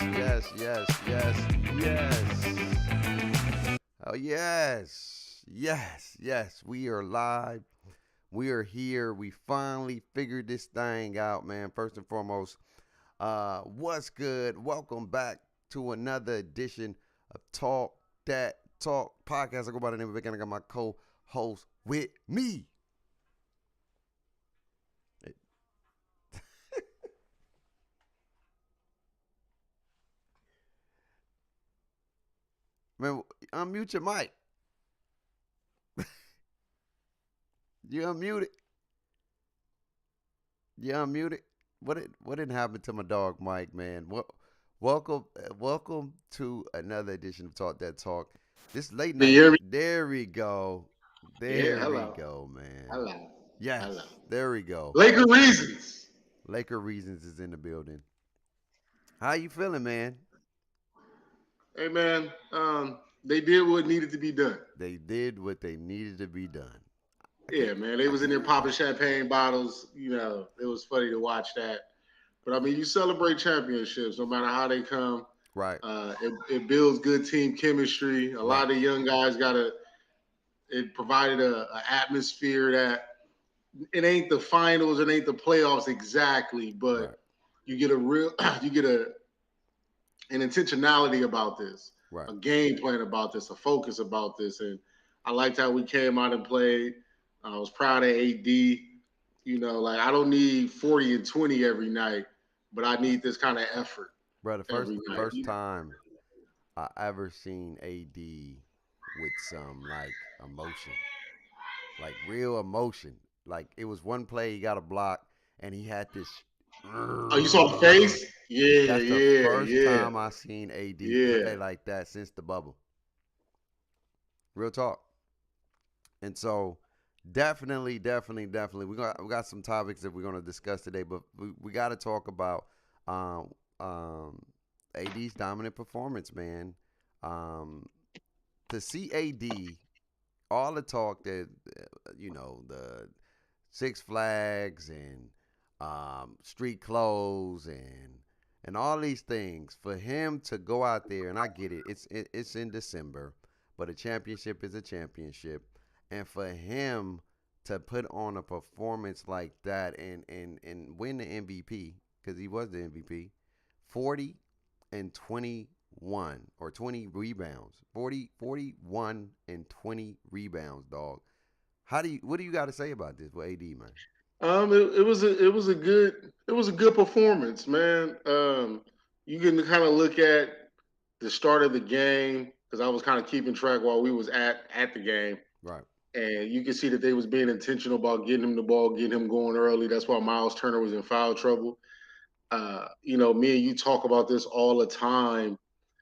yes, yes, yes, yes. Oh, yes, yes, yes. We are live. We are here. We finally figured this thing out, man. First and foremost, what's good? Welcome back to another edition of Talk That Talk podcast. I go by the name of Vic, and I got my co-host with me. Man, unmute your mic. You unmuted. You unmuted. What didn't happen to my dog Mike, man? Welcome to another edition of Talk That Talk. This late Can you night. hear me? There we go. Yeah, There we hello. go, man. Hello. Yes, Hello. there we go. Laker reasons. Laker Reasons is in the building. How you feeling, man? Hey man, they did what needed to be done. They did what they needed to be done. I Yeah, can't man. They I was in can't there believe popping that. champagne bottles. It was funny to watch that. But I mean, you celebrate championships no matter how they come. Right, It builds good team chemistry. A lot right, of the young guys got a. It provided a atmosphere that it ain't the finals, it ain't the playoffs exactly, but right, you get a real, you get an intentionality about this, right. a game plan about this, a focus about this. And I liked how we came out and played. I was proud of AD. Like I don't need 40 and 20 every night, but I need this kind of effort Bro, the first every night. first time I ever seen AD with some like emotion, like real emotion. Like it was one play he got a block and he had this. Oh, you saw the face? Yeah, That's the yeah, first yeah, time I seen AD yeah. play like that since the bubble. Real talk. And so definitely we got some topics that we're gonna discuss today, but we got to talk about um, um, AD's dominant performance, man. Um, to see AD, all the talk that the Six Flags and street clothes and all these things for him to go out there, and I get it, it's in December, but a championship is a championship, and for him to put on a performance like that and win the MVP because he was the MVP, 40 and 21 or 20 rebounds, 41 and 20 rebounds, dog. What do you got to say about this with AD, man? It was a good performance, man. You can kind of look at the start of the game because I was kind of keeping track while we was at the game, Right. and you can see that they was being intentional about getting him the ball, getting him going early. That's why Miles Turner was in foul trouble. Me and you talk about this all the time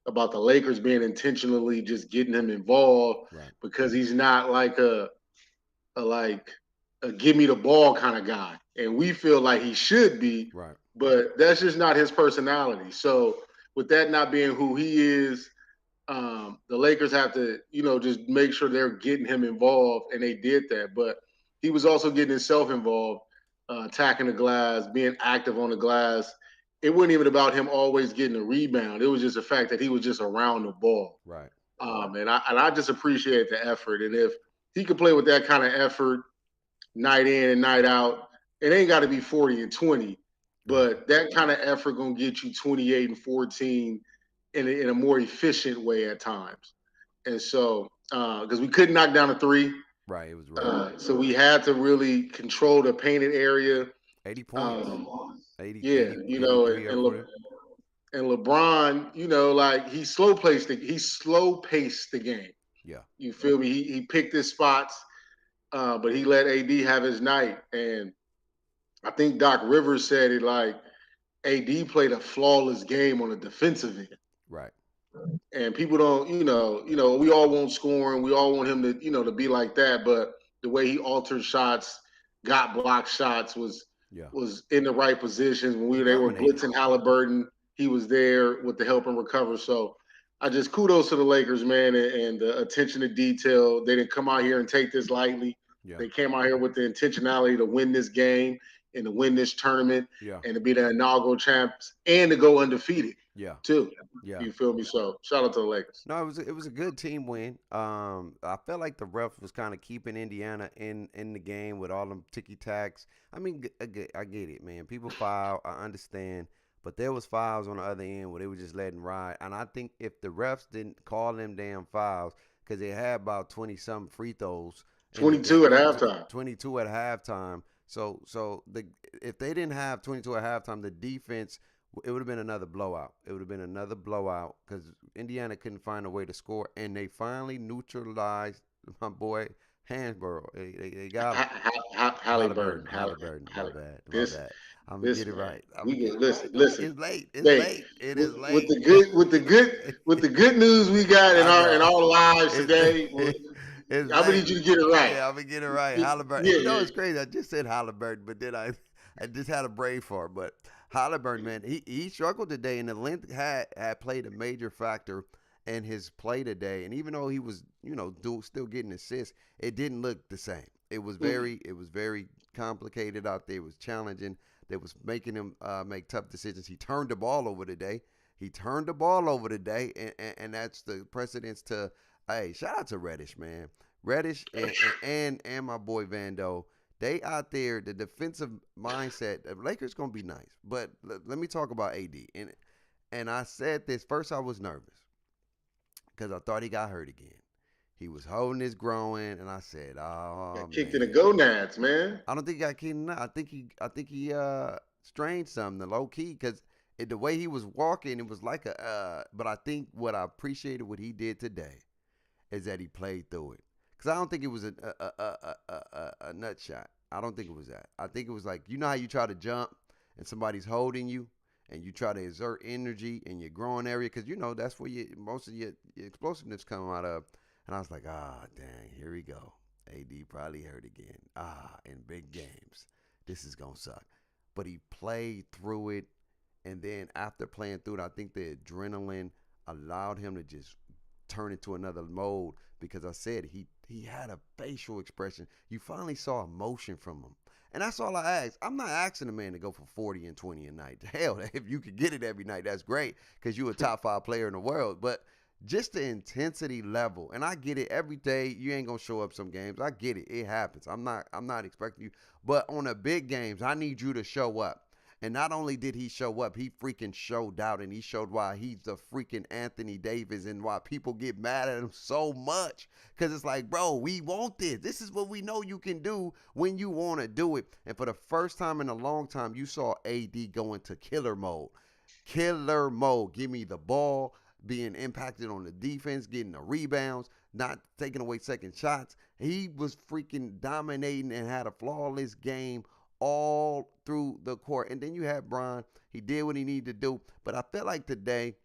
about the Lakers being intentionally just getting him involved Right. because he's not like a give me the ball kind of guy, and we feel like he should be, Right. but that's just not his personality. So with that not being who he is, the Lakers have to, just make sure they're getting him involved, and they did that. But he was also getting himself involved, attacking the glass, being active on the glass. It wasn't even about him always getting a rebound. It was just the fact that he was just around the ball. Right. And I just appreciate the effort. And if he could play with that kind of effort night in and night out, it ain't got to be 40 and 20, Right. but that kind of effort gonna get you 28 and 14 in a more efficient way at times. And so, because we couldn't knock down a three, Right. It was rough. so we had to really control the painted area. 80 points. Um, 80, yeah, 80, 83 and up for them. and LeBron, like he slow paced the game. Yeah. You feel me? He picked his spots, but he let AD have his night. And I think Doc Rivers said it like AD played a flawless game on the defensive end. Right. And people don't, we all want scoring. We all want him to, to be like that. But the way he altered shots, got blocked shots, was Yeah. was in the right positions when He they were dominated. blitzing Halliburton. He was there with the help and recover. So I just kudos to the Lakers, man, and the attention to detail. They didn't come out here and take this lightly. Yeah. They came out here with the intentionality to win this game and to win this tournament Yeah. and to be the inaugural champs and to go undefeated. Yeah. too. Yeah. You feel me? So shout out to the Lakers. No, it was a good team win. I felt like the ref was kind of keeping Indiana in the game with all them ticky tacks. I mean, I get it, man. People foul, I understand, but there was fouls on the other end where they were just letting ride. And I think if the refs didn't call them damn fouls, because they had about 20 some free throws in the game, 22 at halftime. 22 at halftime. So if they didn't have 22 at halftime, the defense, it would have been another blowout. It would have been another blowout because Indiana couldn't find a way to score, and they finally neutralized my boy Hansborough. They got him. Halliburton. Halliburton. My bad. My This bad. I'm gonna get Listen, it man. right. I'm We gonna get get it listen, right. listen. It's late. It's Hey, late. It is with late. the good news we got in I know. our lives It's today, it's I'm gonna late. need you to get it right. Yeah, I'm gonna get it right. Halliburton. Yeah, You know yeah. it's crazy. I just said Halliburton, but then I just had a brain fart. But Halliburton, man, he struggled today, and the length had played a major factor in his play today. And even though he was, still getting assists, it didn't look the same. It was very complicated out there. It was challenging. That was making him make tough decisions. He turned the ball over today. And that's the precedence to. Hey, shout out to Reddish, man. Reddish and my boy Vando. They out there, the defensive mindset. The Lakers gonna be nice, but let me talk about AD. And I said this first. I was nervous because I thought he got hurt again. He was holding his groin, and I said, "Oh Got kicked in the man." gonads, man. I don't think he got kicked. I think he strained something, the low key, because the way he was walking, it was like a. But I think what I appreciated what he did today is that he played through it. Because I don't think it was a nut shot. I don't think it was that. I think it was like, you know how you try to jump and somebody's holding you and you try to exert energy in your growing area because that's where most of your explosiveness come out of. And I was like, dang, here we go. AD probably hurt again. In big games, this is gonna suck. But he played through it, and then after playing through it, I think the adrenaline allowed him to just turn into another mode because I said he had a facial expression. You finally saw emotion from him. And that's all I ask. I'm not asking a man to go for 40 and 20 a night. Hell, if you could get it every night, that's great because you're a top 5 player in the world. But just the intensity level, and I get it every day. You ain't gonna show up some games. I get it. It happens. I'm not expecting you. But on the big games, I need you to show up. And not only did he show up, he freaking showed out and he showed why he's the freaking Anthony Davis and why people get mad at him so much. Because it's like, bro, we want this. This is what we know you can do when you want to do it. And for the first time in a long time, you saw AD go into killer mode. Killer mode. Give me the ball, being impacted on the defense, getting the rebounds, not taking away second shots. He was freaking dominating and had a flawless game all through the court. And then you had Bron. He did what he needed to do. But I felt like today,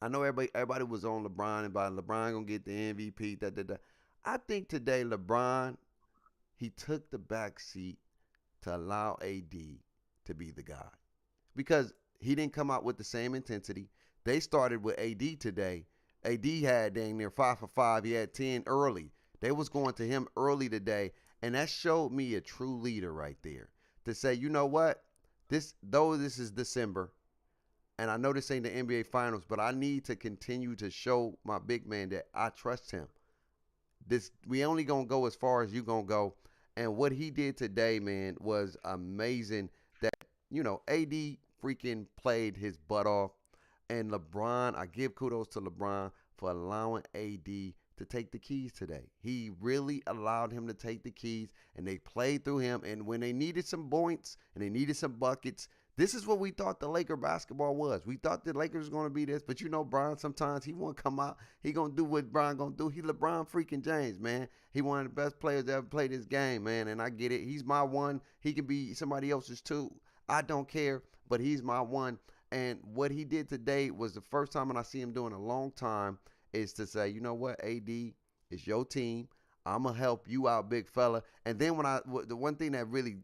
I know everybody was on LeBron and about LeBron gonna get the MVP. I think today LeBron, he took the back seat to allow AD to be the guy. Because he didn't come out with the same intensity. They started with AD today. AD had dang near 5 for 5. He had 10 early. They was going to him early today. And that showed me a true leader right there to say, you know what? This is December, and I know this ain't the NBA Finals, but I need to continue to show my big man that I trust him. We only gonna go as far as you gonna go, and what he did today, man, was amazing. That AD freaking played his butt off, and LeBron, I give kudos to LeBron for allowing AD to take the keys today. He really allowed him to take the keys, and they played through him. And when they needed some points and they needed some buckets, this is what we thought the Laker basketball was. We thought the Lakers was going to be this, but Brian, sometimes he won't come out. He going to do what Brian going to do. He LeBron freaking James, man. He one of the best players that ever played this game, man, and I get it. He's my one. He can be somebody else's too. I don't care, but he's my one. And what he did today was the first time, and I see him doing a long time, is to say, you know what, AD, it's your team. I'm going to help you out, big fella. And then the one thing that really,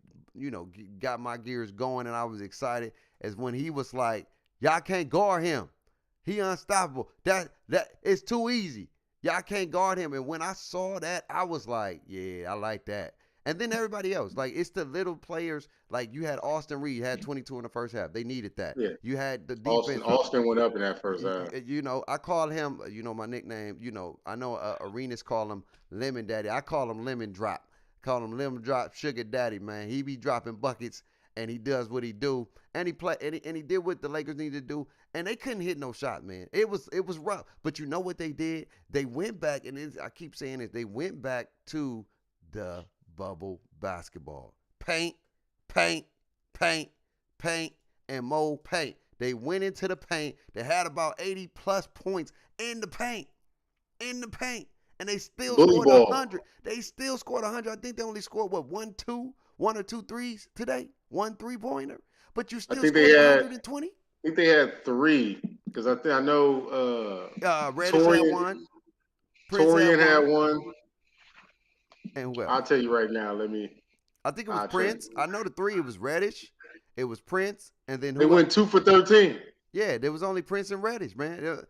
got my gears going and I was excited is when he was like, y'all can't guard him. He unstoppable. That it's too easy. Y'all can't guard him. And when I saw that, I was like, yeah, I like that. And then everybody else, like it's the little players. Like you had Austin Reed had 22 in the first half. They needed that. Yeah. You had the Austin defense with Austin went up in that first half. I call him, my nickname. I know Arenas call him Lemon Daddy. I call him Lemon Drop. Call him Lemon Drop Sugar Daddy, man. He be dropping buckets and he does what he do. And he did what the Lakers needed to do. And they couldn't hit no shot, man. It was rough. But you know what they did? They went back, and I keep saying this. They went back to the bubble basketball. Paint, paint, paint, paint, and more paint. They went into the paint. They had about 80 plus points in the paint. In the paint. And they still scored 100. They still scored 100. I think they only scored, one or two threes today? 1 3-pointer. But you still scored 120? I think they had 3. Because I know Reddish had one. Torian had one. And who else? I'll tell you right now. I think it was Prince. I know the 3. It was Reddish. It was Prince. And then they went 2 for 13. Yeah, there was only Prince and Reddish, man.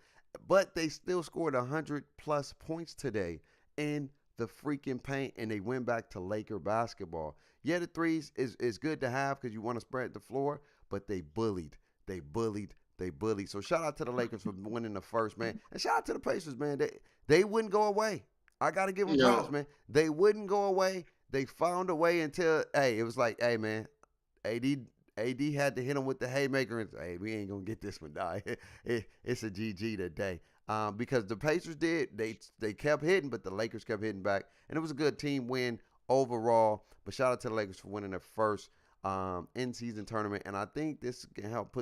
But they still scored 100 plus points today in the freaking paint, and they went back to Laker basketball. Yeah, the threes is good to have because you want to spread the floor, but they bullied. So shout out to the Lakers for winning the first, man. And shout out to the Pacers, man. They wouldn't go away. I got to give them props, man. They wouldn't go away. They found a way until, it was like, hey, man, AD had to hit him with the haymaker and say, hey, we ain't going to get this one, dog. It's a GG today. Because the Pacers did, they kept hitting, but the Lakers kept hitting back. And it was a good team win overall. But shout out to the Lakers for winning their first in-season tournament. And I think this can help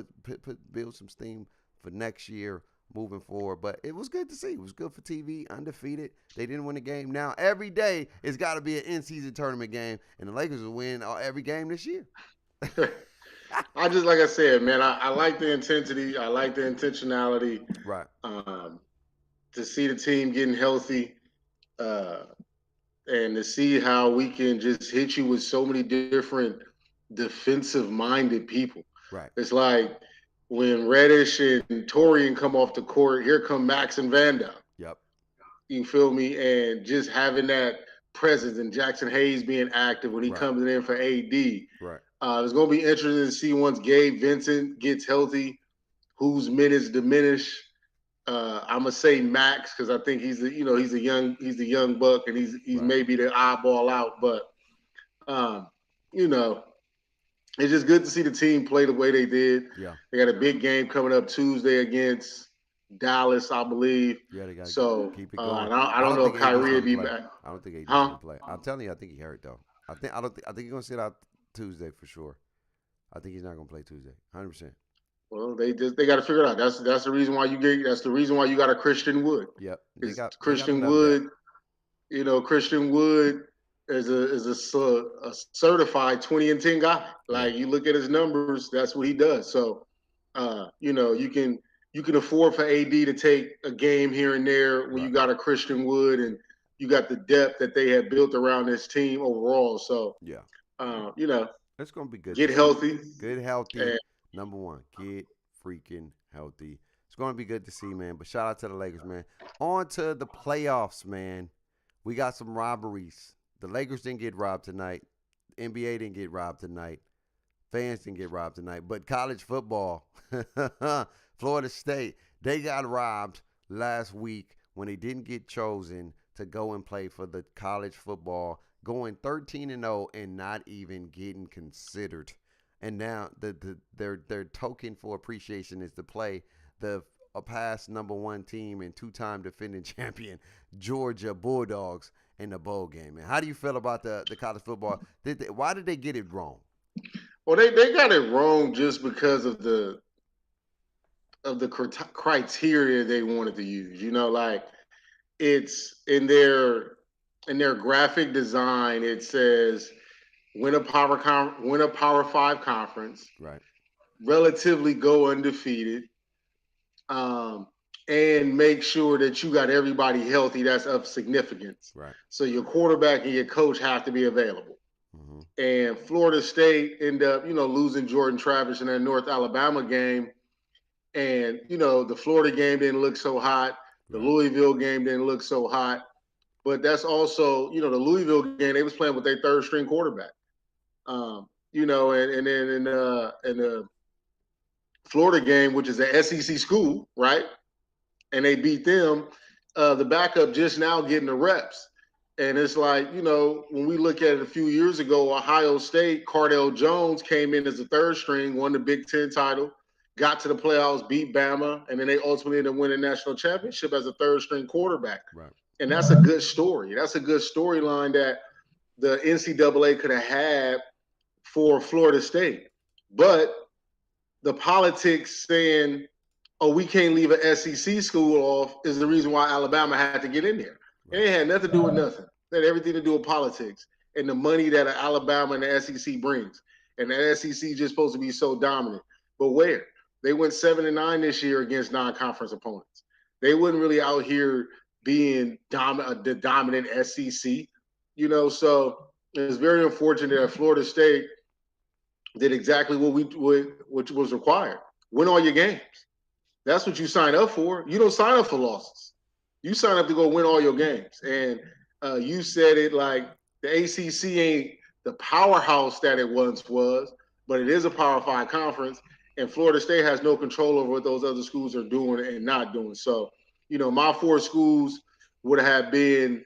build some steam for next year moving forward. But it was good to see. It was good for TV, undefeated. They didn't win a game. Now, every day, it's got to be an in-season tournament game. And the Lakers will win every game this year. Like I said, man, I like the intensity. I like the intentionality. Right. To see the team getting healthy, and to see how we can just hit you with so many different defensive-minded people. Right. It's like when Reddish and Torian come off the court, here come Max and Vanda. Yep. You feel me? And just having that presence, and Jackson Hayes being active when he comes in for AD. Right. It's going to be interesting to see once Gabe Vincent gets healthy, whose minutes diminish. I'm gonna say Max because I think he's the young buck and he's maybe the eyeball out, but it's just good to see the team play the way they did. Yeah, they got a big game coming up Tuesday against Dallas, I believe. Yeah, they got to keep it going. I don't know if Kyrie will be back. I don't think AD's gonna play. I'm telling you, I think he hurt though. I think he's gonna sit out Tuesday for sure. I think he's not gonna play Tuesday, 100%. Well, they got to figure it out. That's the reason why you got a Christian Wood. Yep. Christian Wood. Christian Wood is a certified 20 and 10 guy. Like you look at his numbers, that's what he does. So, you can afford for AD to take a game here and there when you got a Christian Wood and you got the depth that they have built around this team overall. So, it's gonna be good. Get healthy. Good healthy. Number one, get freaking healthy. It's going to be good to see, man. But shout out to the Lakers, man. On to the playoffs, man. We got some robberies. The Lakers didn't get robbed tonight. The NBA didn't get robbed tonight. Fans didn't get robbed tonight. But college football, Florida State, they got robbed last week when they didn't get chosen to go and play for the college football, going 13-0 and not even getting considered. And now their token for appreciation is to play the past number 1 team and 2-time defending champion Georgia Bulldogs in the bowl game. Man, how do you feel about the college football? Why did they get it wrong? Well, they got it wrong just because of the criteria they wanted to use. It's in their graphic design. It says, win a Power 5 conference, right? Relatively go undefeated, and make sure that you got everybody healthy that's of significance. Right. So your quarterback and your coach have to be available. Mm-hmm. And Florida State end up, losing Jordan Travis in that North Alabama game, and the Florida game didn't look so hot. The Louisville game didn't look so hot. but that's also, the Louisville game, they was playing with their third string quarterback. And then in the Florida game, which is an SEC school, right? And they beat them. The backup just now getting the reps. And it's like, when we look at it a few years ago, Ohio State, Cardale Jones came in as a third string, won the Big Ten title, got to the playoffs, beat Bama, and then they ultimately ended up winning the national championship as a third string quarterback. Right. And that's a good story. That's a good storyline that the NCAA could have had for Florida State. But the politics saying, oh, we can't leave an SEC school off is the reason why Alabama had to get in there. Right. It had nothing to do with nothing. It had everything to do with politics and the money that Alabama and the SEC brings. And the SEC just supposed to be so dominant. But where? They went 7-9 this year against non-conference opponents. They wasn't really out here being the dominant SEC, So it's very unfortunate that Florida State did exactly what was required. Win all your games. That's what you sign up for. You don't sign up for losses. You sign up to go win all your games. And you said it like the ACC ain't the powerhouse that it once was, but it is a Power 5 conference, and Florida State has no control over what those other schools are doing and not doing. So, my 4 schools would have been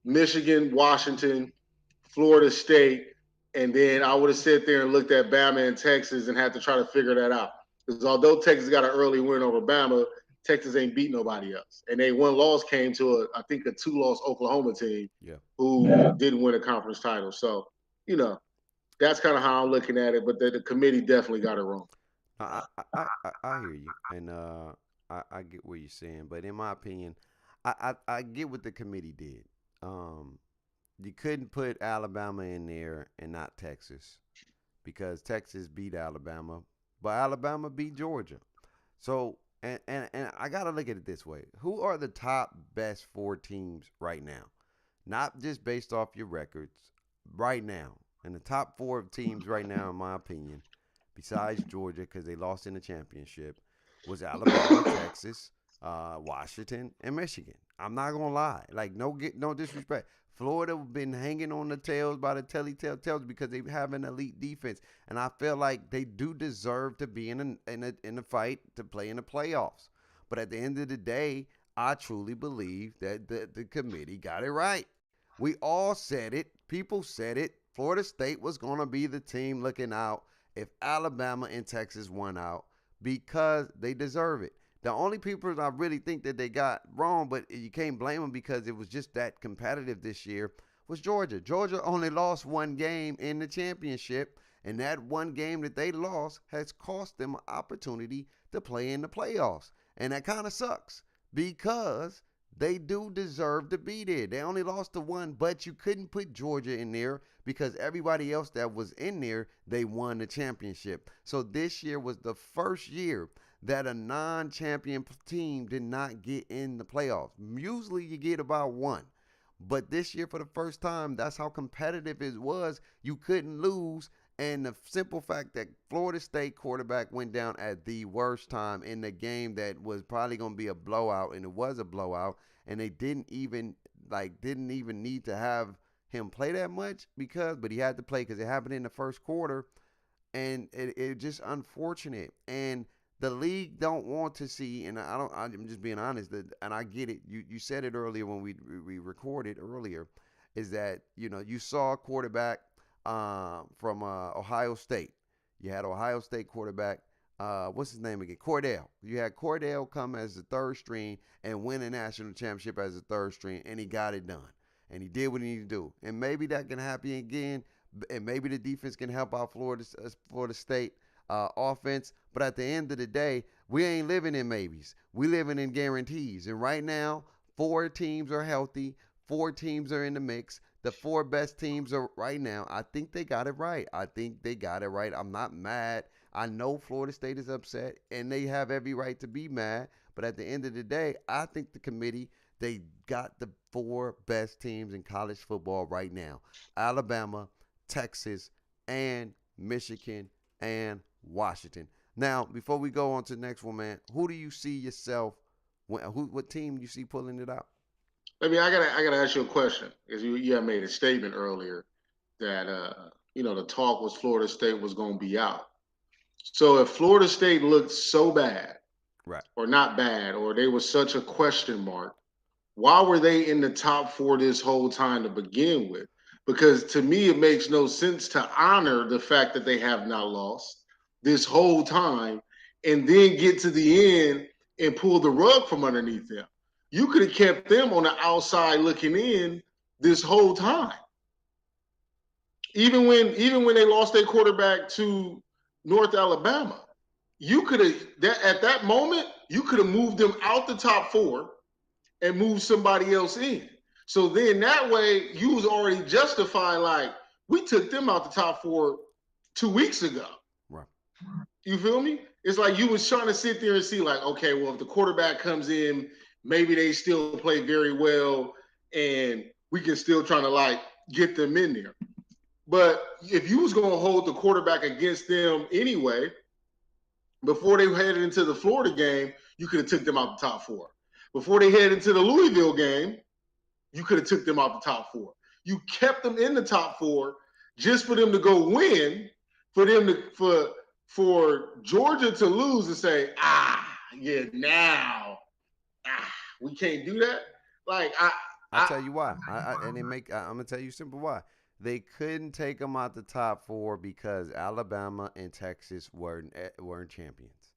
Michigan, Washington, Florida State, and then I would have sat there and looked at Bama and Texas and had to try to figure that out. Because although Texas got an early win over Bama, Texas ain't beat nobody else. And one loss came to I think a 2-loss Oklahoma team who didn't win a conference title. So, that's kind of how I'm looking at it. But the committee definitely got it wrong. I hear you, and I get what you're saying. But in my opinion, I get what the committee did. You couldn't put Alabama in there and not Texas because Texas beat Alabama, but Alabama beat Georgia. So, and I got to look at it this way. Who are the top best 4 teams right now? Not just based off your records, right now. And the top 4 teams right now, in my opinion, besides Georgia, because they lost in the championship, was Alabama, Texas, Washington, and Michigan. I'm not going to lie. Like, no disrespect. Florida been hanging on the tails by the telltales because they have an elite defense, and I feel like they do deserve to be in a fight to play in the playoffs. But at the end of the day, I truly believe that the committee got it right. We all said it. People said it. Florida State was going to be the team looking out if Alabama and Texas won out because they deserve it. The only people I really think that they got wrong, but you can't blame them because it was just that competitive this year, was Georgia. Georgia only lost 1 game in the championship, and that 1 game that they lost has cost them an opportunity to play in the playoffs. And that kind of sucks because they do deserve to be there. They only lost to 1, but you couldn't put Georgia in there because everybody else that was in there, they won the championship. So this year was the first year that a non-champion team did not get in the playoffs. Usually you get about 1. But this year, for the first time, that's how competitive it was. You couldn't lose. And the simple fact that Florida State quarterback went down at the worst time in the game that was probably going to be a blowout, and it was a blowout, and they didn't even need to have him play that much but he had to play because it happened in the first quarter, and it just unfortunate. And the league don't want to see, and I'm just being honest, and I get it. You said it earlier when we recorded earlier, is that you saw a quarterback from Ohio State. You had Ohio State quarterback. What's his name again? Cordell. You had Cordell come as the 3rd string and win a national championship as the 3rd string, and he got it done. And he did what he needed to do. And maybe that can happen again, and maybe the defense can help out Florida State offense. But at the end of the day, we ain't living in maybes. We living in guarantees. And right now, 4 teams are healthy. 4 teams are in the mix. The 4 best teams are right now. I think they got it right. I'm not mad. I know Florida State is upset, and they have every right to be mad. But at the end of the day, I think the committee, they got the 4 best teams in college football right now. Alabama, Texas, and Michigan, and Washington. Now, before we go on to the next one, man, who do you see yourself? What team do you see pulling it out? I gotta ask you a question because you had made a statement earlier that the talk was Florida State was going to be out. So if Florida State looked so bad, Right. or not bad, or they were such a question mark, why were they in the top four this whole time to begin with? Because to me, it makes no sense to honor the fact that they have not lost this whole time and then get to the end and pull the rug from underneath them. You could have kept them on the outside looking in this whole time. Even when they lost their quarterback to North Alabama, you could have at that moment you could have moved them out the top four and move somebody else in. So then that way you was already justified, like we took them out the top four 2 weeks ago. Right. You feel me? It's like you was trying to sit there and see, like, okay, well, if the quarterback comes in, maybe they still play very well and we can still try to like get them in there. But if you was gonna hold the quarterback against them anyway, before they headed into the Florida game, you could have took them out the top four. Before they head into the Louisville game, you could have took them out the top four. You kept them in the top four just for them to go win, for them to for Georgia to lose and say, yeah, now we can't do that. Like I tell you why. And I'm gonna tell you simple why. They couldn't take them out the top four because Alabama and Texas weren't champions.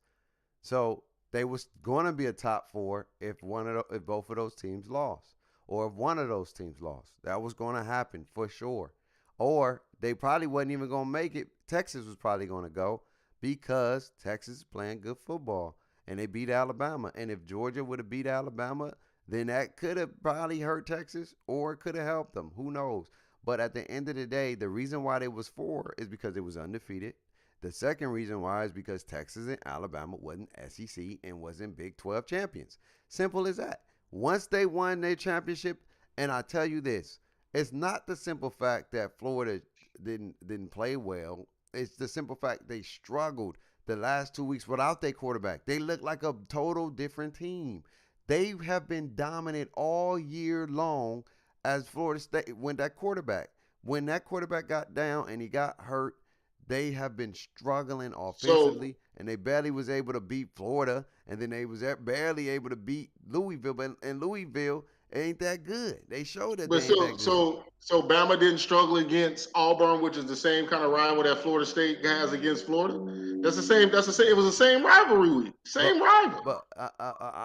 So they was going to be a top four if if both of those teams lost, or if one of those teams lost. That was going to happen for sure. Or they probably wasn't even going to make it. Texas was probably going to go because Texas is playing good football and they beat Alabama. And if Georgia would have beat Alabama, then that could have probably hurt Texas or it could have helped them. Who knows? But at the end of the day, the reason why they was four is because it was undefeated. The second reason why is because Texas and Alabama wasn't SEC and wasn't Big 12 champions. Simple as that. Once they won their championship, and I tell you this, it's not the simple fact that Florida didn't play well. It's the simple fact they struggled the last 2 weeks without their quarterback. They look like a total different team. They have been dominant all year long as Florida State when that quarterback got down and he got hurt, they have been struggling offensively, and they barely was able to beat Florida, and then they was barely able to beat Louisville. But and Louisville ain't that good. They showed that they ain't that good. So Bama didn't struggle against Auburn, which is the same kind of rival that Florida State has against Florida. That's the same. It was the same rivalry week, rival. But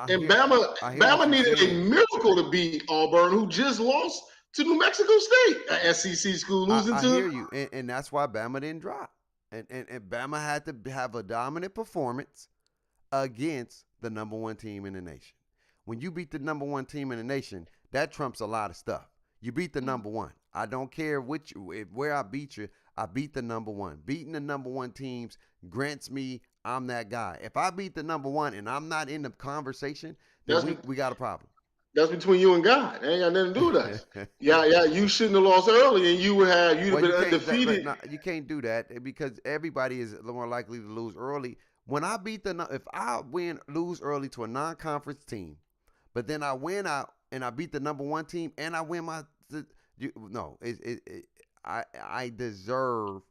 Bama needed a miracle to beat Auburn, who just lost to New Mexico State, an SEC school, losing to. I hear you, and that's why Bama didn't drop, and Bama had to have a dominant performance against the number one team in the nation. When you beat the number one team in the nation, that trumps a lot of stuff. You beat the number one. I don't care where I beat you. I beat the number one. Beating the number one teams grants me I'm that guy. If I beat the number one and I'm not in the conversation, then we got a problem. That's between you and God. It ain't got nothing to do with us. yeah. You shouldn't have lost early, and you'd have been undefeated. You can't do that because everybody is more likely to lose early. When I if I lose early to a non-conference team, but then I win out and I beat the number one team and I win I deserve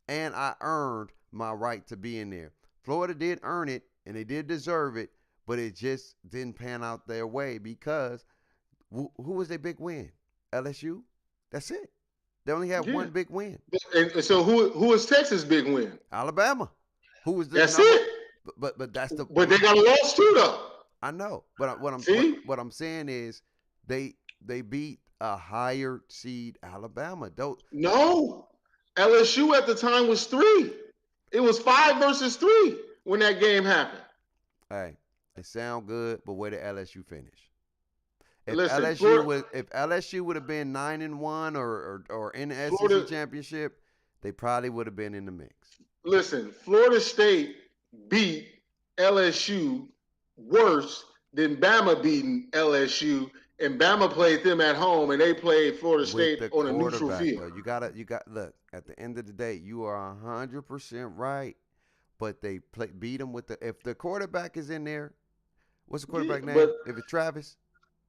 and I earned my right to be in there. Florida did earn it and they did deserve it, but it just didn't pan out their way because who was their big win? LSU? That's it. They only had one big win. And so who is Texas' big win? Alabama. Who was That's it. But that's the. But they got a loss too, though. I know, but what I'm saying is they beat a higher seed Alabama. No, LSU at the time was 3. It was 5 versus 3 when that game happened. Hey, it sound good, but where did LSU finish? If LSU would have been 9-1 or in the SEC championship, they probably would have been in the mix. Listen, Florida State beat LSU worse than Bama beating LSU, and Bama played them at home, and they played Florida State on a neutral field. You got look. At the end of the day, you are 100% right, but they beat them with if the quarterback is in there. What's the quarterback name? If it's Travis.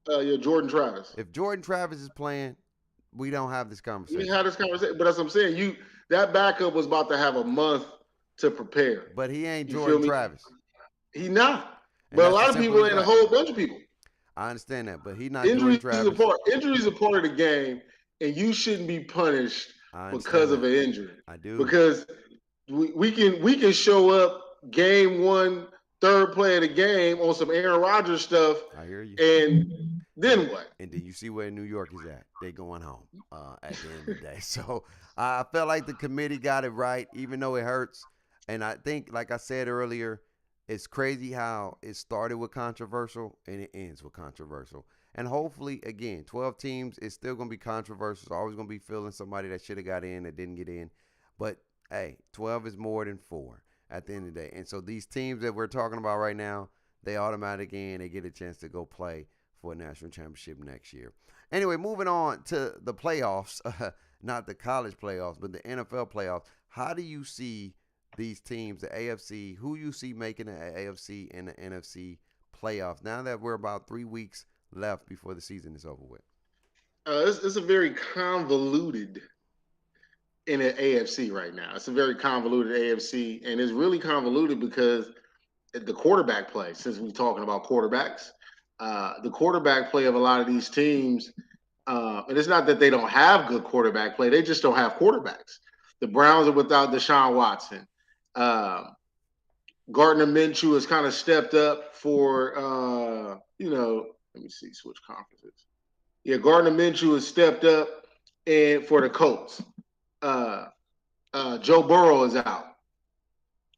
Yeah, Jordan Travis. If Jordan Travis is playing, we don't have this We conversation. had this conversation, but as I'm saying, that backup was about to have a month to prepare. But he ain't You feel Jordan me? Travis, He not. and But a that's the lot of people simple and a fact. whole bunch of people. I understand that, but he's not Jordan Injuries is a Travis. part. Injuries are part of the game, and you shouldn't be punished I because understand of that. an injury. I do. Because we can show up game one, third play of the game on some Aaron Rodgers stuff, I hear you. and And then what? and then you see where New York is at. They going home at the end of the day. So I felt like the committee got it right, even though it hurts. And I think, like I said earlier, it's crazy how it started with controversial and it ends with controversial. And hopefully, again, 12 teams is still going to be controversial. It's always going to be feeling somebody that should have got in that didn't get in. But hey, 12 is more than four at the end of the day. And so these teams that we're talking about right now, they automatic in. They get a chance to go play for a national championship next year. Anyway, moving on to the playoffs, not the college playoffs, but the NFL playoffs. How do you see these teams, the AFC, who you see making the AFC and the NFC playoffs now that we're about 3 weeks left before the season is over with? It's a very convoluted in the AFC right now. It's a very convoluted AFC, and it's really convoluted because the quarterback play. Since we're talking about quarterbacks, the quarterback play of a lot of these teams, and it's not that they don't have good quarterback play; they just don't have quarterbacks. The Browns are without Deshaun Watson. Um, Gardner Minshew has kind of stepped up for, let me see, switch conferences. Yeah, Gardner Minshew has stepped up and for the Colts. Uh, Joe Burrow is out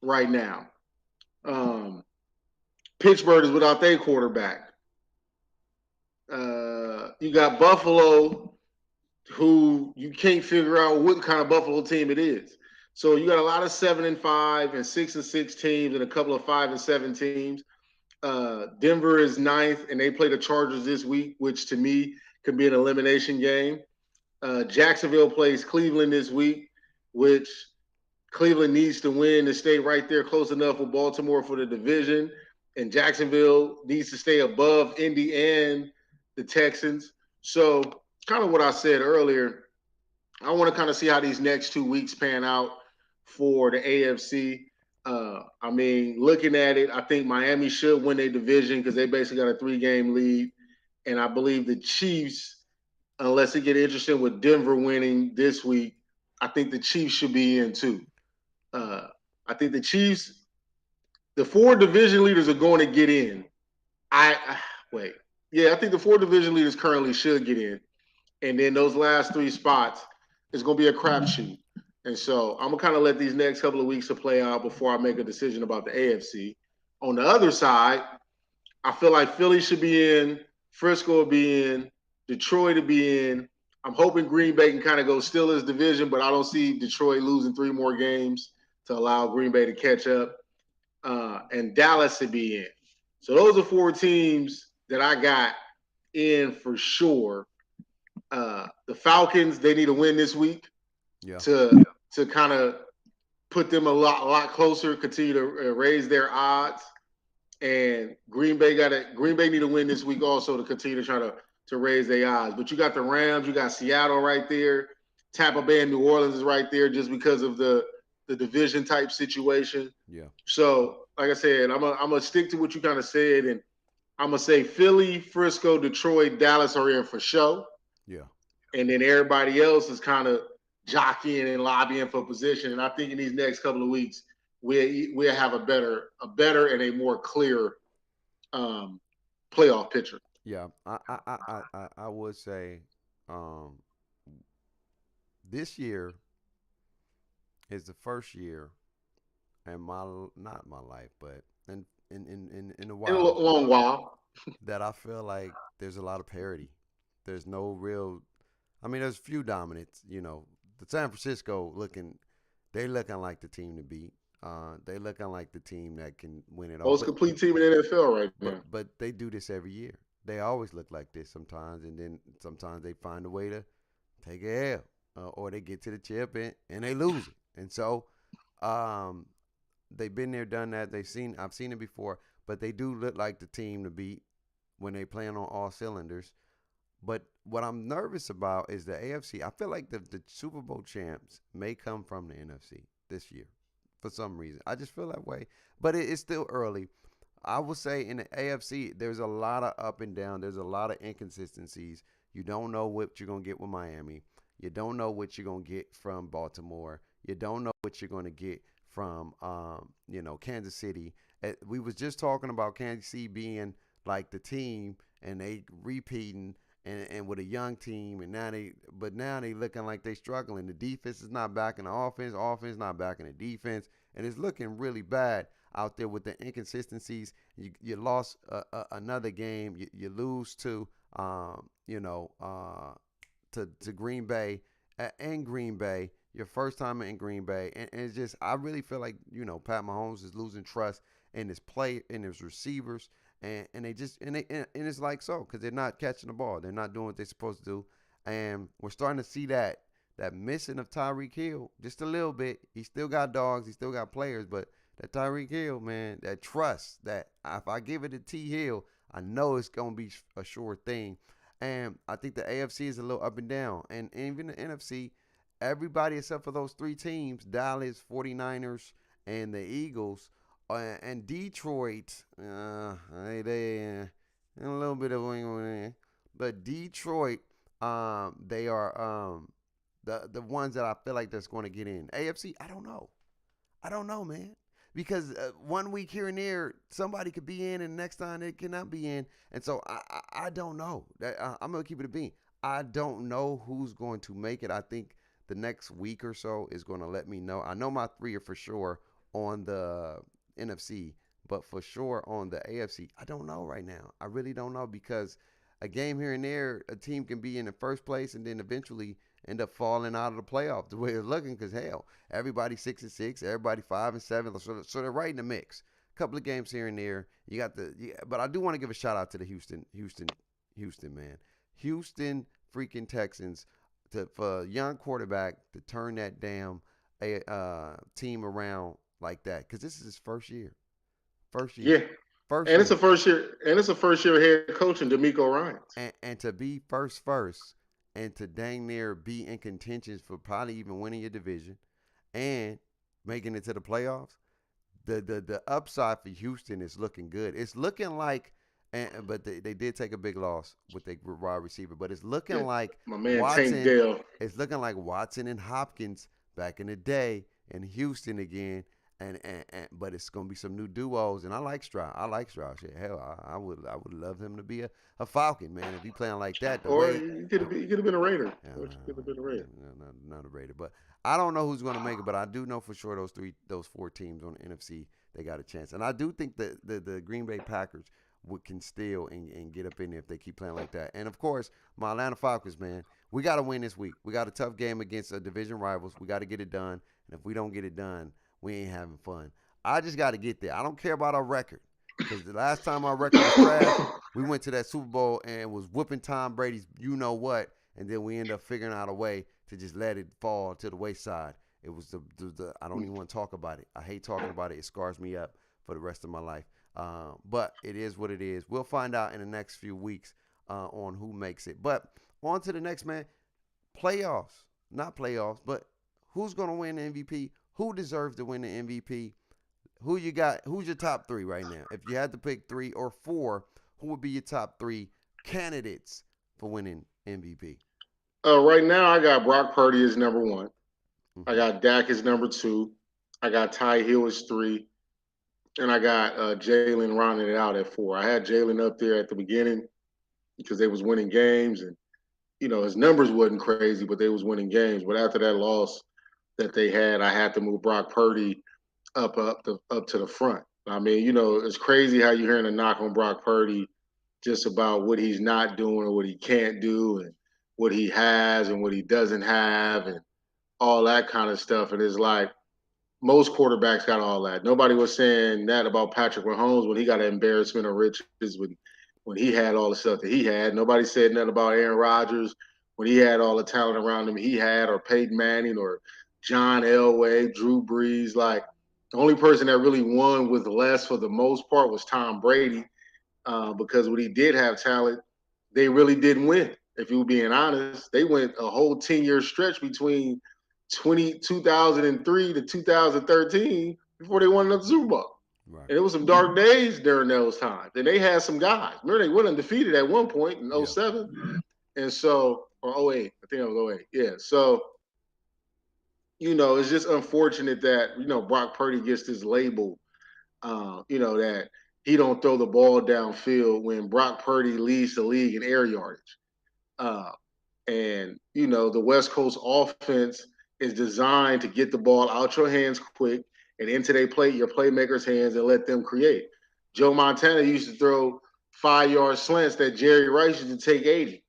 right now. Um, Pittsburgh is without their quarterback. You got Buffalo, who you can't figure out what kind of Buffalo team it is. So you got a lot of 7-5 and 6-6 teams and a couple of 5-7 teams. Denver is ninth, and they play the Chargers this week, which to me could be an elimination game. Jacksonville plays Cleveland this week, which Cleveland needs to win to stay right there close enough with Baltimore for the division. And Jacksonville needs to stay above Indy and the Texans. So, kind of what I said earlier, I want to kind of see how these next 2 weeks pan out for the AFC. I mean, looking at it, I think Miami should win their division because they basically got a 3-game lead. And I believe the Chiefs, unless it get interesting with Denver winning this week, I think the Chiefs should be in too. Uh, I think the Chiefs, the 4 division leaders are going to get in. Wait. Yeah, I think the 4 division leaders currently should get in. And then those last 3 spots is going to be a crapshoot. And so I'm going to kind of let these next couple of weeks to play out before I make a decision about the AFC. On the other side, I feel like Philly should be in, Frisco will be in, Detroit to be in. I'm hoping Green Bay can kind of go steal his division, but I don't see Detroit losing 3 more games to allow Green Bay to catch up. And Dallas to be in. So those are 4 teams that I got in for sure. The Falcons, they need a win this week Yeah. to kind of put them a lot closer, continue to raise their odds. And Green Bay need to win this week also to continue to try to raise their odds. But you got the Rams, you got Seattle right there, Tampa Bay and New Orleans is right there just because of the division type situation. Yeah. So, like I said, I'm gonna stick to what you kind of said, and I'm gonna say Philly, Frisco, Detroit, Dallas are in for show. Yeah. And then everybody else is kind of jockeying and lobbying for position. And I think in these next couple of weeks, we'll have a better and a more clear playoff picture. Yeah. I would say um, this year is the first year in my not my life, but in a In a while long while. that I feel like there's a lot of parity. There's no real. I mean, there's a few dominants. The San Francisco they looking like the team to beat. They looking like the team that can win it all. Most complete team in the NFL right now. But they do this every year. They always look like this sometimes, and then sometimes they find a way to take a L, or they get to the chip and they lose it. And so, um, they've been there, done that. I've seen it before, but they do look like the team to beat when they playing on all cylinders. But what I'm nervous about is the AFC. I feel like the Super Bowl champs may come from the NFC this year for some reason. I just feel that way. But it's still early. I will say in the AFC, there's a lot of up and down. There's a lot of inconsistencies. You don't know what you're going to get with Miami. You don't know what you're going to get from Baltimore. You don't know what you're going to get from, Kansas City. We was just talking about Kansas City being like the team, and they repeating and with a young team, and now they looking like they struggling. The defense is not backing the offense not backing the defense, and it's looking really bad out there with the inconsistencies. You lost another game. You lose to um, you know to Green Bay and Green Bay. Your first time in Green Bay, and it's just I really feel like Pat Mahomes is losing trust in his play in his receivers, and they just and it's like so because they're not catching the ball, they're not doing what they're supposed to do, and we're starting to see that missing of Tyreek Hill just a little bit. He still got dogs, he still got players, but that Tyreek Hill, man, that trust that if I give it to T Hill, I know it's gonna be a sure thing. And I think the AFC is a little up and down, and even the NFC, everybody except for those three teams, Dallas, 49ers, and the Eagles, and Detroit, they a little bit of wing, but Detroit, they are the ones that I feel like that's going to get in. AFC, I don't know, man. Because 1 week here and there, somebody could be in, and next time they cannot be in, and so I don't know. I'm gonna keep it a bean. I don't know who's going to make it. I think the next week or so is going to let me know. I know my three are for sure on the NFC, but for sure on the AFC, I don't know right now. I really don't know because a game here and there, a team can be in the first place and then eventually end up falling out of the playoff the way it's looking. Because hell, everybody 6-6, everybody 5-7, so they're right in the mix. A couple of games here and there. You got but I do want to give a shout out to the Houston, man. Houston freaking Texans for a young quarterback to turn that damn team around like that because this is his first year. First year. Yeah, First and it's year. a first year, head coach in D'Amico Ryans. And to be first, and to dang near be in contention for probably even winning your division and making it to the playoffs, the upside for Houston is looking good. It's looking like, but they did take a big loss with their wide receiver, but it's looking Yeah, like my man Tank Watson. Dell. It's looking like Watson and Hopkins back in the day in Houston again. And but it's gonna be some new duos, and I like Stroud. I like Stroud. Shit, hell, I would love him to be a Falcon, man. If he playing like that, the Or way you could have been a Raider. yeah, Or you could have been a Raider. not a Raider. But I don't know who's going to make it. But I do know for sure those four teams on the NFC, they got a chance. And I do think that the Green Bay Packers can steal and get up in there if they keep playing like that. And of course, my Atlanta Falcons, man, we got to win this week. We got a tough game against division rivals. We got to get it done. And if we don't get it done, we ain't having fun. I just got to get there. I don't care about our record because the last time our record was trash, we went to that Super Bowl and was whooping Tom Brady's you know what, and then we ended up figuring out a way to just let it fall to the wayside. It was the I don't even want to talk about it. I hate talking about it. It scars me up for the rest of my life. But it is what it is. We'll find out in the next few weeks on who makes it. But on to the next, man. Playoffs, not playoffs, but who's going to win the MVP? Who deserves to win the MVP? Who you got? Who's your top three right now? If you had to pick 3 or 4, who would be your top 3 candidates for winning MVP? Right now, I got Brock Purdy as number one. I Mm-hmm. got Dak as number two. I got Ty Hill as three. And I got Jalen rounding it out at four. I had Jalen up there at the beginning because they was winning games, and his numbers wasn't crazy, but they was winning games. But after that loss that they had, I had to move Brock Purdy up to the front. I mean, it's crazy how you're hearing a knock on Brock Purdy just about what he's not doing or what he can't do and what he has and what he doesn't have and all that kind of stuff. And it's like most quarterbacks got all that. Nobody was saying that about Patrick Mahomes when he got an embarrassment of riches when he had all the stuff that he had. Nobody said nothing about Aaron Rodgers when he had all the talent around him he had, or Peyton Manning or John Elway, Drew Brees. Like the only person that really won with less for the most part was Tom Brady. because when he did have talent, they really didn't win. If you were being honest, they went a whole 10-year stretch between 2003 to 2013 before they won another Super Bowl. Right. And it was some dark days during those times. And they had some guys. Remember, they went undefeated at one point in 07. And so, or 08. I think it was 08. Yeah. So, it's just unfortunate that, Brock Purdy gets this label, that he don't throw the ball downfield when Brock Purdy leads the league in air yardage. And the West Coast offense is designed to get the ball out your hands quick and into your playmakers' hands and let them create. Joe Montana used to throw 5-yard slants that Jerry Rice used to take 80.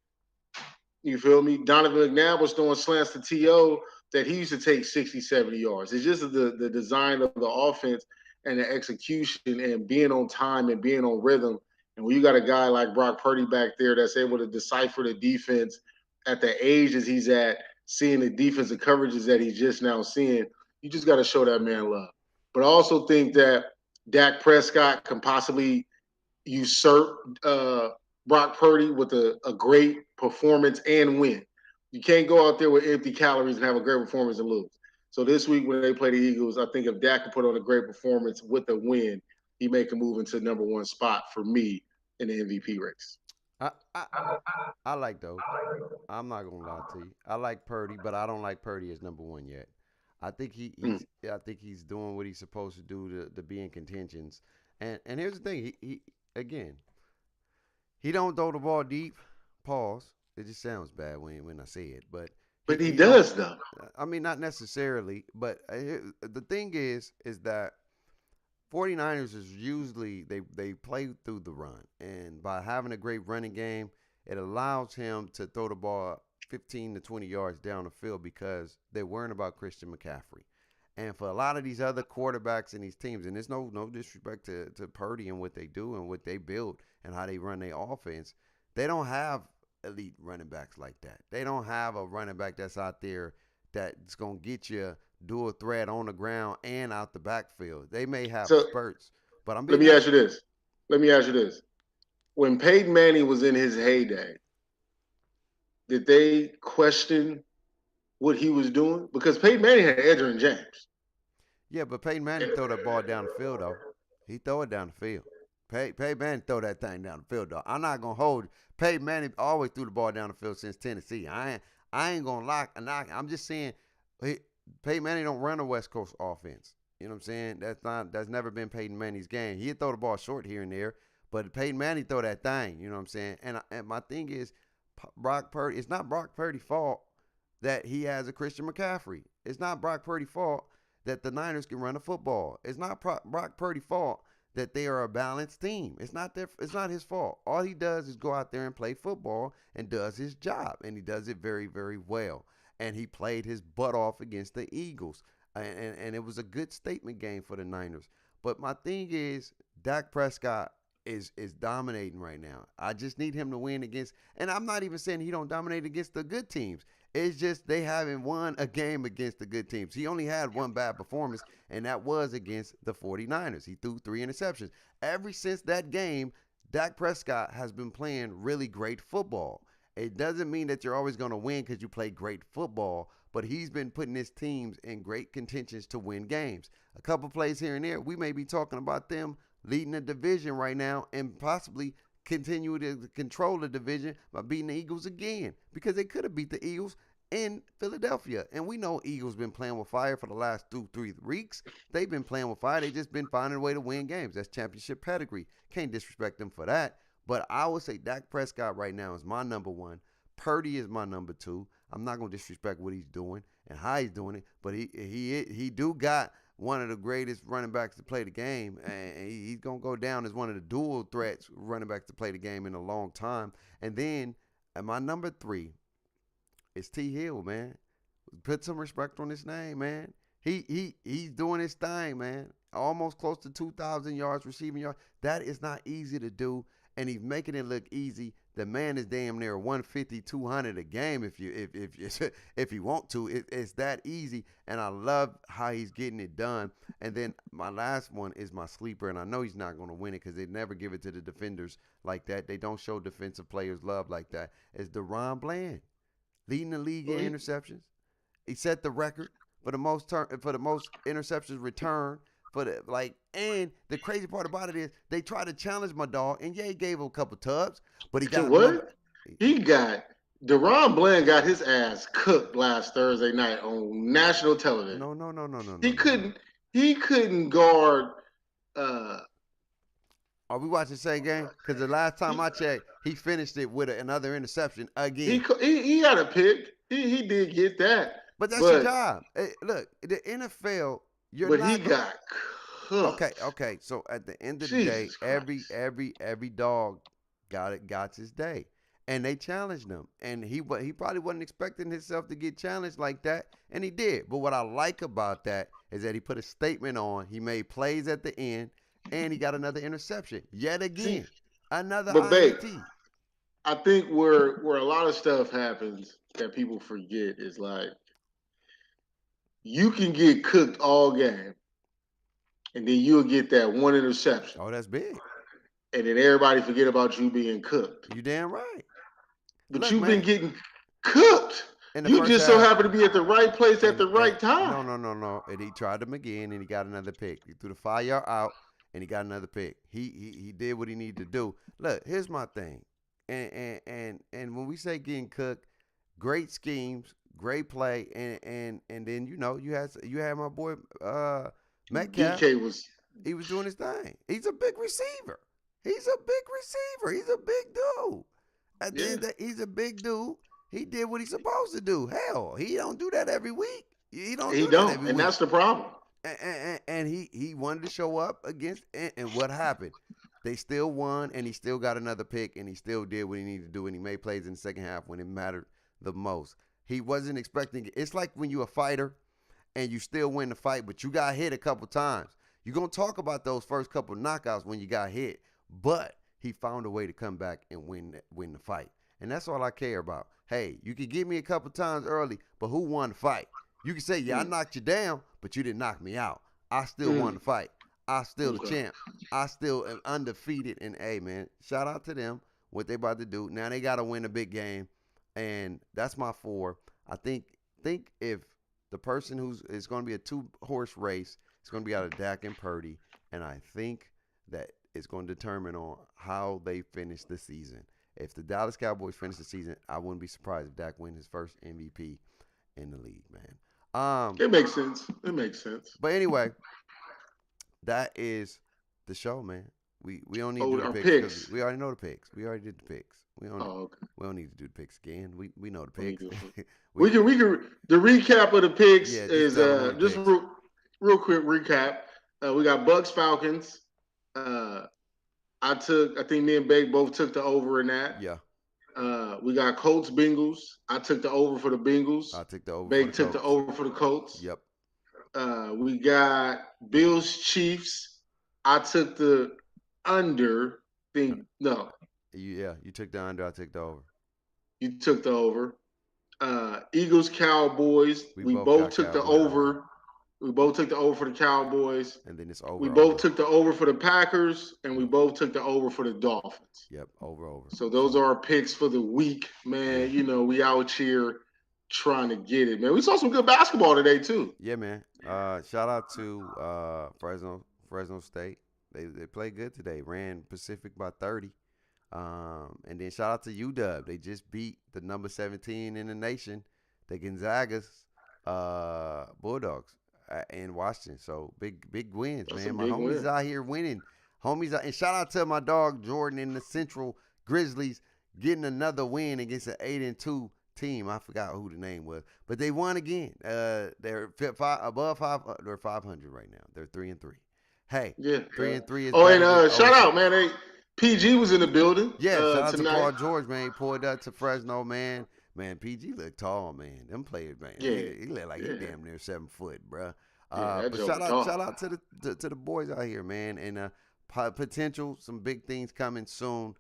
You feel me? Donovan McNabb was throwing slants to T.O. that he used to take 60, 70 yards. It's just the design of the offense and the execution and being on time and being on rhythm. And when you got a guy like Brock Purdy back there that's able to decipher the defense at the age as he's at, seeing the defensive coverages that he's just now seeing, you just got to show that man love. But I also think that Dak Prescott can possibly usurp Brock Purdy with a great performance and win. You can't go out there with empty calories and have a great performance and lose. So this week when they play the Eagles, I think if Dak can put on a great performance with a win, he may can move into the number one spot for me in the MVP race. I, I I like though. I'm not gonna lie to you. I like Purdy, but I don't like Purdy as number one yet. I think Mm. he's doing what he's supposed to do to be in contentions. And here's the thing. He again, he don't throw the ball deep. Pause. It just sounds bad when I say it, but But he he don't. does though. I mean, not necessarily, but the thing is that 49ers is usually they play through the run, and by having a great running game, it allows him to throw the ball 15 to 20 yards down the field because they're worrying about Christian McCaffrey. And for a lot of these other quarterbacks in these teams, and there's no disrespect to Purdy and what they do and what they build and how they run their offense, they don't have elite running backs like that. They don't have a running back that's out there that's gonna get you dual threat on the ground and out the backfield. They may have So spurts, but I'm let being me ask honest. you this. Let me ask you this. When Peyton Manning was in his heyday, did they question what he was doing? Because Peyton Manning had Edgerrin James. Yeah, but Peyton Manning throw that ball down the field though. He throw it down the field. Peyton Manning throw that thing down the field though. I'm not gonna hold. Peyton Manning always threw the ball down the field since Tennessee. I ain't gonna knock. I'm just saying, he, Peyton Manning don't run a West Coast offense. You know what I'm saying? That's never been Peyton Manning's game. He'd throw the ball short here and there, but Peyton Manning throw that thing. You know what I'm saying? And my thing is, Brock Purdy. It's not Brock Purdy's fault that he has a Christian McCaffrey. It's not Brock Purdy's fault that the Niners can run a football. It's not Brock Purdy's fault that they are a balanced team. It's not his fault. All he does is go out there and play football and does his job, and he does it very, very well. And he played his butt off against the Eagles, and it was a good statement game for the Niners. But my thing is, Dak Prescott is dominating right now. I just need him to win against, and I'm not even saying he don't dominate against the good teams. It's just they haven't won a game against the good teams. He only had one bad performance, and that was against the 49ers. He threw 3 interceptions. Ever since that game, Dak Prescott has been playing really great football. It doesn't mean that you're always going to win because you play great football, but he's been putting his teams in great contentions to win games. A couple plays here and there, we may be talking about them leading the division right now and possibly continue to control the division by beating the Eagles again because they could have beat the Eagles in Philadelphia. And we know Eagles been playing with fire for the last 2-3 weeks. They've been playing with fire. They just been finding a way to win games. That's championship pedigree. Can't disrespect them for that. But I would say Dak Prescott right now is my number one. Purdy is my number two. I'm not gonna disrespect what he's doing and how he's doing it, but he do got one of the greatest running backs to play the game, and he's gonna go down as one of the dual threats running backs to play the game in a long time. And then at my number three is T Hill, man. Put some respect on his name, man. He's doing his thing, man. Almost close to 2,000 yards receiving yards. That is not easy to do, and he's making it look easy. The man is damn near 150, 200 a game if you want to. It's that easy, and I love how he's getting it done. And then my last one is my sleeper, and I know he's not going to win it because they never give it to the defenders like that. They don't show defensive players love like that. It's DeRon Bland, leading the league in interceptions. He set the record for the most interceptions returned. And the crazy part about it is they tried to challenge my dog, and yeah, he gave him a couple tubs, but he got what? DeRon Bland got his ass cooked last Thursday night on national television. No. He couldn't guard. Are we watching the same game? Because the last time I checked, he finished it with another interception again. He got a pick. He did get that. But that's your job. Hey, look, the NFL. He got cooked. Okay. So at the end of the day, every dog got his day, and they challenged him, and he probably wasn't expecting himself to get challenged like that, and he did. But what I like about that is that he put a statement on. He made plays at the end, and he got another interception yet again, another INT. I think where a lot of stuff happens that people forget is like, you can get cooked all game, and then you'll get that one interception. Oh, that's big. And then everybody forget about you being cooked. You damn right. But you've been getting cooked. You just so happen to be at the right place at the right time. No. And he tried him again, and he got another pick. He threw the 5-yard out, and he got another pick. He did what he needed to do. Look, here's my thing. And when we say getting cooked, great schemes, great play, and then you had my boy Metcalf. He was doing his thing. He's a big receiver. He's a big dude. At the end, he's a big dude. He did what he's supposed to do. Hell, he don't do that every week. He don't, and that's the problem. And he wanted to show up against, and what happened? They still won, and he still got another pick, and he still did what he needed to do, and he made plays in the second half when it mattered the most. He wasn't expecting it. It's like when you're a fighter and you still win the fight, but you got hit a couple times. You're going to talk about those first couple knockouts when you got hit, but he found a way to come back and win the fight. And that's all I care about. Hey, you can get me a couple times early, but who won the fight? You can say, yeah, I knocked you down, but you didn't knock me out. I still won the fight. I still the champ. I still am undefeated. And, hey, man, shout out to them, what they about to do. Now they got to win a big game, and that's my 4. I think if the person it's going to be a 2-horse race, it's going to be out of Dak and Purdy, and I think that it's going to determine on how they finish the season. If the Dallas Cowboys finish the season, I wouldn't be surprised if Dak wins his first MVP in the league, man. It makes sense. But anyway, that is the show, man. We don't need to do the picks. We already know the picks. We already did the picks. We don't okay. We don't need to do the picks again. We know the picks. we can the recap of the picks is just real quick recap. We got Bucks Falcons. I think me and Bake both took the over in that. Yeah. We got Colts Bengals. I took the over for the Bengals. I took the over. Bake took the over for the Colts. Yep. We got Bills Chiefs. I took the under. No. You took the under. I took the over. You took the over. Eagles Cowboys. We both took the over. We both took the over for the Cowboys. And then it's over. We both took the over for the Packers, and we both took the over for the Dolphins. Yep, over. So those are our picks for the week, man. We out here trying to get it, man. We saw some good basketball today, too. Yeah, man. Shout out to Fresno State. They played good today. Ran Pacific by 30. And then shout out to UW. They just beat the number 17 in the nation, the Gonzaga's Bulldogs. In Washington, so big wins, man. My homies out here winning. And shout out to my dog Jordan in the Central Grizzlies getting another win against an 8-2 team. I forgot who the name was, but they won again. They're above 5. They're 500 right now. They're 3-3. Hey, 3-3 is. Oh, and shout out, man. PG was in the building. Yeah, shout out tonight. to Paul George, man. He pulled up to Fresno, man. Man, PG look tall, man. Them players, man. Yeah. He look like he damn near 7 foot, bro. But shout out to the boys out here, man, and potential some big things coming soon.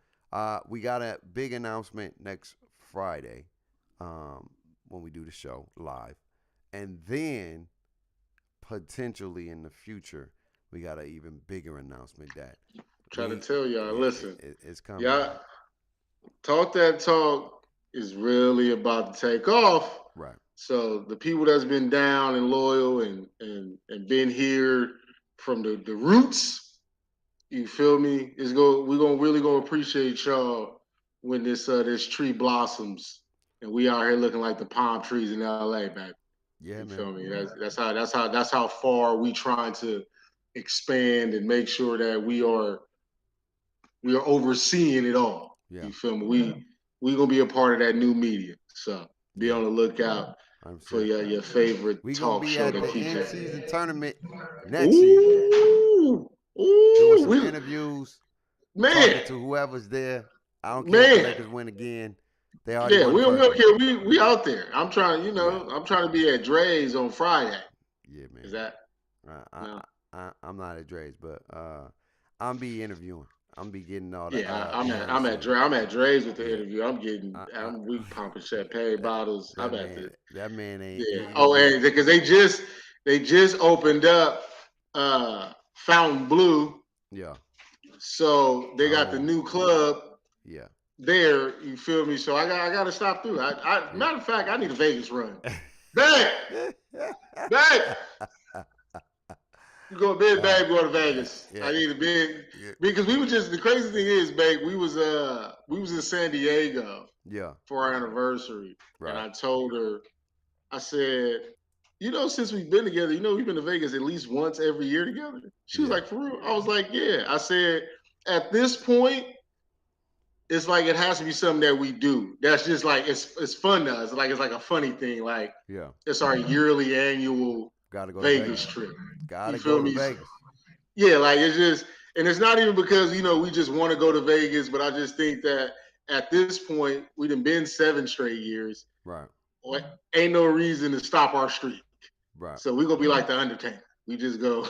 We got a big announcement next Friday, when we do the show live, and then potentially in the future we got an even bigger announcement that Try to we tell y'all, yeah, listen, it's coming, y'all man. talk that talk is really about to take off. Right. So the people that's been down and loyal and been here from the roots, you feel me? We're gonna really gonna appreciate y'all when this tree blossoms and we out here looking like the palm trees in LA, baby. Yeah, You man. feel me? That's how far we trying to expand and make sure that we are overseeing it all. Yeah. You feel me? We gonna be a part of that new media. So be Yeah. on the lookout for 100%. your favorite We gonna talk be show at that the keeps in it. season tournament next year, Ooh, doing ooh, some interviews, man, talking to whoever's there. I don't care if the man. Lakers win again. They already Yeah, won the we first don't one. care. We out there. I'm trying, Yeah. I'm trying to be at Dre's on Friday. Yeah, Is man. that no? I'm not at Dre's, but I'm be interviewing. I'm be getting all the Yeah, I'm behind the at scenes. Dre's with the Yeah, interview. We pumping champagne that bottles. I'm at the that man ain't yeah. he gonna Oh, be and because they just opened up Fountain Blue, yeah. so they got Oh the new club yeah, there. You feel me? So I got to stop through. yeah. Matter of fact, I need a Vegas run. Back, back. You go big uh, bag, go to Vegas. yeah, I need a big yeah, because we were just the crazy thing is, babe, we was in San Diego yeah. for our anniversary, and Right. I told her, I said, since we've been together, we've been to Vegas at least once every year together. She was Yeah, like, for real? I was like, yeah. I said, at this point, it's like it has to be something that we do. That's just like it's fun to us. It's like a funny thing. Like yeah. it's our yearly annual Got to go to Vegas Vegas. trip. Got You to feel go to me? Vegas. Yeah, like it's just, and it's not even because we just want to go to Vegas, but I just think that at this point we done been 7 straight years. Right. Like, ain't no reason to stop our streak. Right. So we gonna be like the Undertaker. We just go.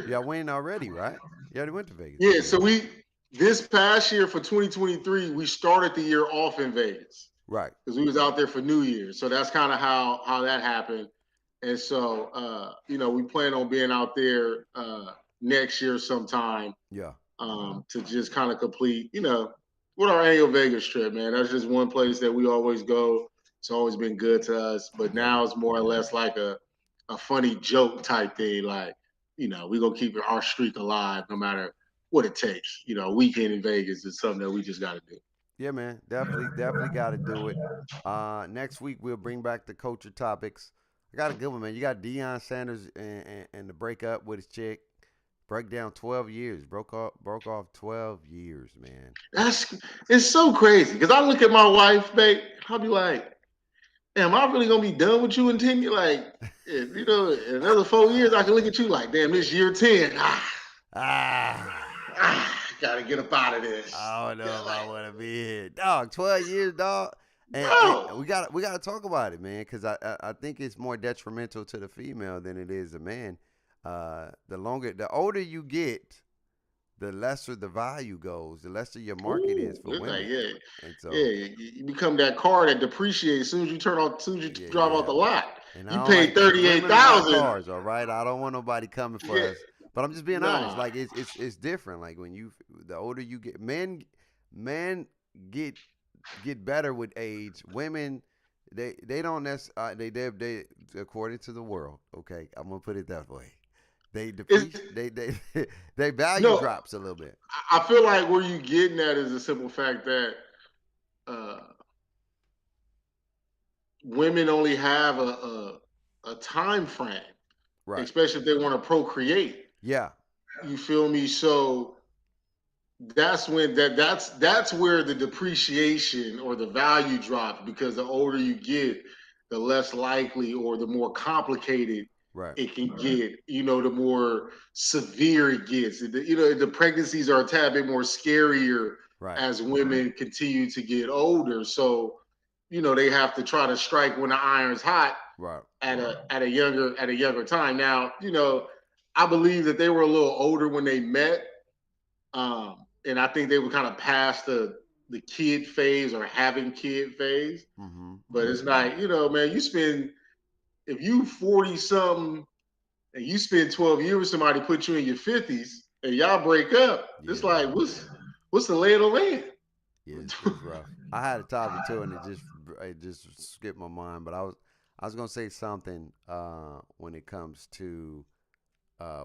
Y'all win already, right? You already went to Vegas Yeah. this year, So right? we this past year for 2023, we started the year off in Vegas Right. because we was out there for New Year's. So that's kind of how that happened. And so we plan on being out there next year sometime Yeah. to just kind of complete, with our annual Vegas trip, man. That's just one place that we always go. It's always been good to us, but Yeah, now man. it's more or less like a funny joke type thing. Like, we're gonna keep our streak alive no matter what it takes. Weekend in Vegas is something that we just got to do. Yeah, man. Definitely got to do it. Next week we'll bring back the culture topics. I got a good one, man. You got Deion Sanders and the breakup with his chick. Break down 12 years. Broke off 12 years, man. That's it's so crazy because I look at my wife, babe. I'll be like, am I really gonna be done with you in 10 years? Like, in another 4 years, I can look at you like, damn, this year 10. Ah. Gotta get up out of this. I don't know Yeah, if I like, want to be here, dog. 12 years, dog, and bro. we gotta talk about it, man, because I think it's more detrimental to the female than it is the man. The older you get, the lesser the value goes, the lesser your market is Ooh, for it's like, women, yeah, and yeah. so You become that car that depreciates as soon as you turn off, as soon as you yeah, drive out yeah. the lot. And You I don't paid like that. 38 Women like thousand. cars, all right. I don't want nobody coming for Yeah, us. But I'm just being honest. nah. Like it's different. Like when the older you get, men get better with age. Women, they don't necessarily they according to the world. Okay, I'm gonna put it that way. They It's depreciate. They value no. drops a little bit. I feel like where you getting at is the simple fact that uh, women only have a time frame, Right. especially if they want to procreate. Yeah. You feel me? So that's where the depreciation or the value drops because the older you get, the less likely or the more complicated Right. it can get. The more severe it gets. The pregnancies are a tad bit more scarier Right. as women continue to get older. So, they have to try to strike when the iron's hot Right. at a younger time. Now, I believe that they were a little older when they met, and I think they were kind of past the kid phase or having kid phase. Mm-hmm. But it's not, man, you spend if you 40 something and you spend 12 years with somebody, put you in your 50s, and y'all break up, it's Yeah. like, what's the lay of the land? Yeah, it's rough. I had a topic too, and it just skipped my mind. But I was gonna say something when it comes to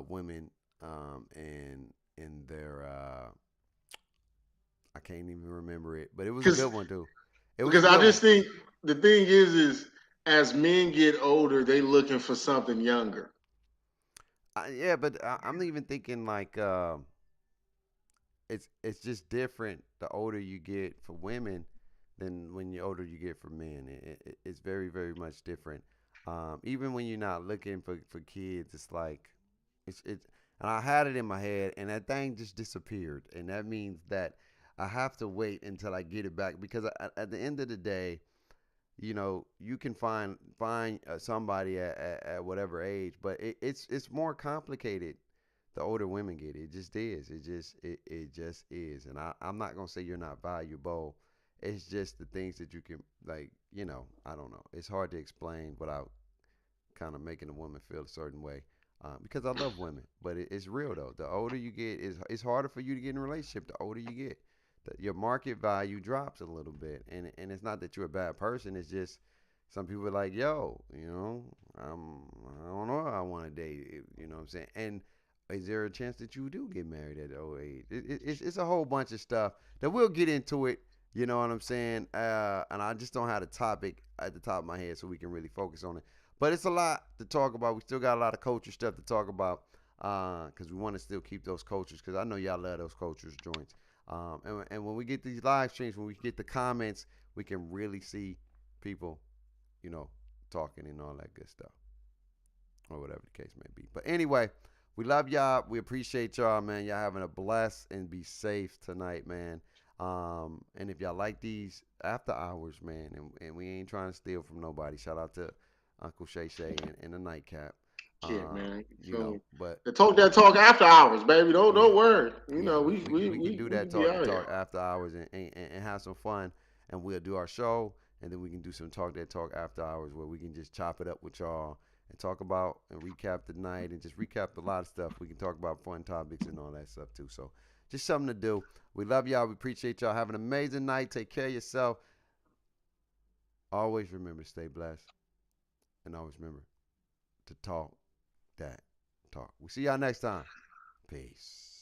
women and their I can't even remember it, but it was a Because good one too. It was a because I good one. just think the thing is as men get older, they looking for something younger. Yeah, but I'm even thinking like it's just different the older you get for women than when the older you get for men. It's very very much different. Even when you're not looking for kids, it's like it's. And I had it in my head, and that thing just disappeared, and that means that I have to wait until I get it back because at the end of the day, you can find somebody at whatever age, but it's more complicated the older women get. It just is. It just is. And I'm not gonna say you're not valuable. It's just the things that you can like. I don't know. It's hard to explain without kind of making a woman feel a certain way. Because I love women, but it's real though. The older you get, it's harder for you to get in a relationship. The older you get, your market value drops a little bit, and it's not that you're a bad person. It's just some people are like, yo, I don't know. I want to date. You know what I'm saying? And is there a chance that you do get married at the old age? It's a whole bunch of stuff that we'll get into it. You know what I'm saying? And I just don't have the topic at the top of my head, so we can really focus on it. But it's a lot to talk about. We still got a lot of culture stuff to talk about because we want to still keep those cultures because I know y'all love those cultures joints. And when we get these live streams, when we get the comments, we can really see people, you know, talking and all that good stuff or whatever the case may be. But anyway, we love y'all. We appreciate y'all, man. Y'all having a blessed and be safe tonight, man. And if y'all like these after hours, man, and we ain't trying to steal from nobody. Shout out to Uncle Shay Shay and the nightcap. Yeah, man. So But the talk that talk after hours, baby. Don't yeah, don't worry. yeah, We we we can we do we that can be talk to out here. talk after hours and have some fun, and we'll do our show, and then we can do some talk that talk after hours where we can just chop it up with y'all and talk about and recap the night and just recap a lot of stuff. We can talk about fun topics and all that stuff too. So just something to do. We love y'all. We appreciate y'all. Have an amazing night. Take care of yourself. Always remember to stay blessed, and always remember to talk that talk. We'll see y'all next time. Peace.